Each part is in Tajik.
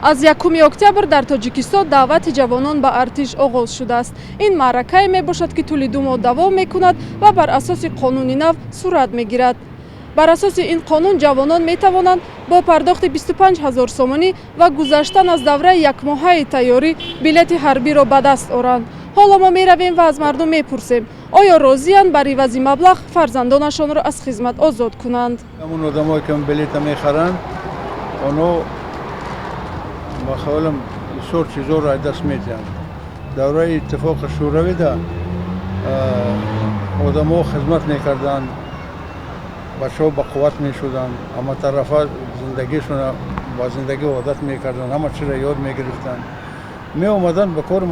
аз 1 октябр дар Тоҷикистон даъвати ҷавонон ба артиш оғоз шудааст. Ин маъракае мебошад, ки тӯли 2 моҳ давом мекунад ва бар асоси қонуни нав сурат мегирад. Бар асоси ин қонун ҷавонон метавонанд бо пардохти 25 000 сомонӣ ва гузаштан аз давраи якмоҳаи тайёрӣ билети ҳарбиро ба даст оранд. ҳоло мо меравем ва аз мардум мепурсем, оё розиянд бар ивази маблағ фарзандонашонро аз хизмат озод кунанд. ҳамон одамое ки билета мехаранд, оно ба хаёлам бисёр чизоро аз даст медиҳанд. давраи иттифоқи шӯравида одамо хизмат мекарданд, бачаҳо бақувват мешуданд, ҳаматарафа зиндагишона ба зиндагӣ одат мекарданд, ҳама чизро ёд мегирифтанд, меомаданд ба кори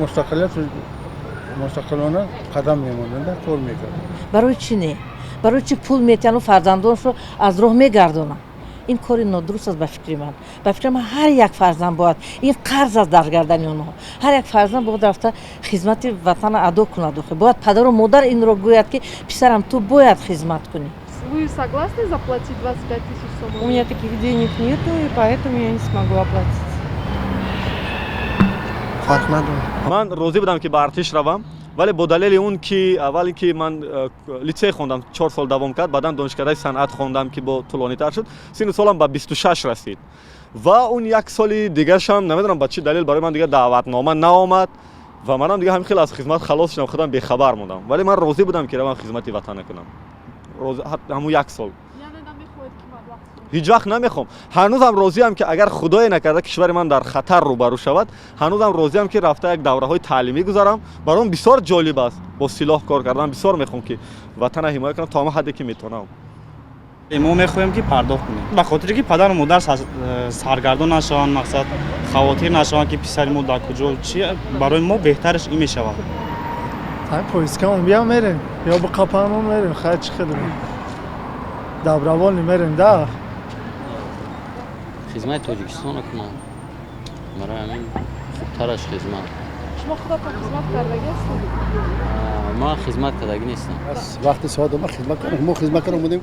мустақилона қадам мемонданд, кор мекарданд. барои чӣ не? барои чӣ пул метиҳану фарзандонашро аз роҳ мегардонанд? ин кори нодуруст аст ба фикри ман. ба фикри ман ҳар як фарзанд бояд, ин қарз аст дар гардани онҳо. ҳар як фарзанд бояд рафта хизмати ватана адо кунад. Бояд падару модар инро гӯяд, ки писарам ту бояд хизмат кунӣ. Вы согласны заплатить 25 000 сомон? У меня таких денег нету, и поэтому я не смогу оплатить. Фарқ надорад. Ман розӣ будам ки ба артиш равам, вале бо далели он ки аввале ки ман литсей хондам 4 сол давом кард, баъдан донишкадаи санъат хондам ки бо тӯлонитар шуд, синни солам ба 26 расид. Ва он як соли дигаршам намедонам ба чӣ далел барои ман дигар даъватнома наомад ва манам дигар ҳамин хел аз хизмат халос шудам, худам бехабар мондам. Вале ман розӣ будам ки равам хизмати ватан кунам. ҳамун як сол. ҳеҷ вақт намехом. ҳанӯзам розиам ки агар худое накарда кишвари ман дар хатар рӯбарӯ шавад, ҳанӯзам розиам ки рафта як давраҳои таълимӣ гузарам. Баром бисёр ҷолиб аст бо силоҳ кор кардан. Бисёр мехоҳам ки ватана ҳимоя кунам то ҳама ҳадде ки метавонам. мо мехоҳем ки пардохт кунем, ба хотире ки падару модар саргардон нашаванд, мақсад хавотир нашаванд ки писари мо дар куҷо чи барои мо беҳтараш ин мешавад. Поискамон бия мерем, ё ба қапамон мерем, хай чӣ хидмат. Добровольно мерем, да. خدمت تاجیکستان کنم برای همین خوبترش خدمت. شما خودتان خدمت کردگی هستید؟ ما خدمت کردگی نیستم. وقتی ساده ما خدمت کنم، ما خدمت کنم بودیم.